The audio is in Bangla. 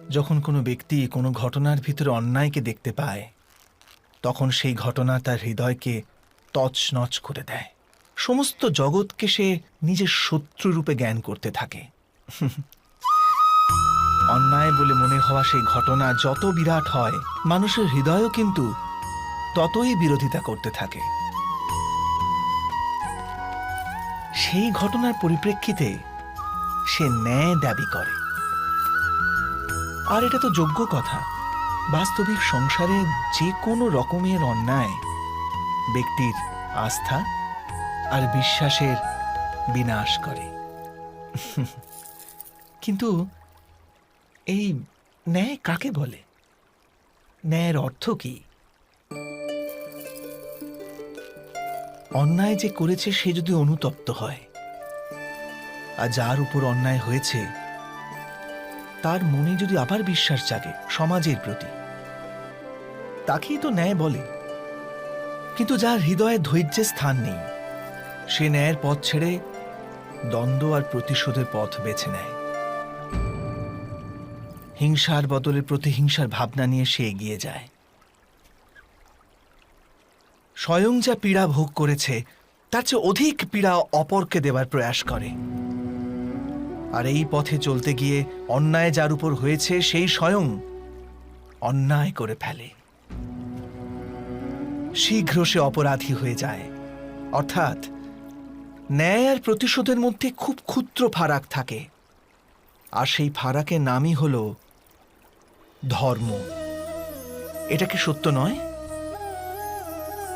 যখন কোনো ব্যক্তি কোনো ঘটনার ভিতরে অন্যায়কে দেখতে পায়, তখন সেই ঘটনা তার হৃদয়কে তছনছ করে দেয়। সমস্ত জগৎকে সে নিজের শত্রুরূপে জ্ঞান করতে থাকে। অন্যায় বলে মনে হওয়া সেই ঘটনা যত বিরাট হয়, মানুষের হৃদয়ও কিন্তু ততই বিরোধিতা করতে থাকে। সেই ঘটনার পরিপ্রেক্ষিতে সে ন্যায় দাবি করে। আর এটা তো যোগ্য কথা। বাস্তবিক সংসারে যে কোনো রকমের অন্যায় ব্যক্তির আস্থা আর বিশ্বাসের বিনাশ করে। কিন্তু এই ন্যায় কাকে বলে? ন্যায়ের অর্থ কি? অন্যায় যে করেছে সে যদি অনুতপ্ত হয়, আর যার উপর অন্যায় হয়েছে তার মনে যদি আবার বিশ্বাস জাগে সমাজের প্রতি, তাকেই তো ন্যায় বলে। কিন্তু যার হৃদয়ে ধৈর্যের স্থান নেই, সে ন্যায়ের পথ ছেড়ে দ্বন্দ্ব আর প্রতিশোধের পথ বেছে নেয়। হিংসার বদলে প্রতিহিংসার ভাবনা নিয়ে সে এগিয়ে যায়। স্বয়ং যা পীড়া ভোগ করেছে তার চেয়ে অধিক পীড়া অপরকে দেবার প্রয়াস করে। আর এই পথে চলতে গিয়ে অন্যায় যার উপর হয়েছে সেই স্বয়ং অন্যায় করে ফেলে। শীঘ্র সে অপরাধী হয়ে যায়। অর্থাৎ ন্যায় আর প্রতিশোধের মধ্যে খুব ক্ষুদ্র ফারাক থাকে, আর সেই ফারাকের নামই হল ধর্ম। এটা কি সত্য নয়?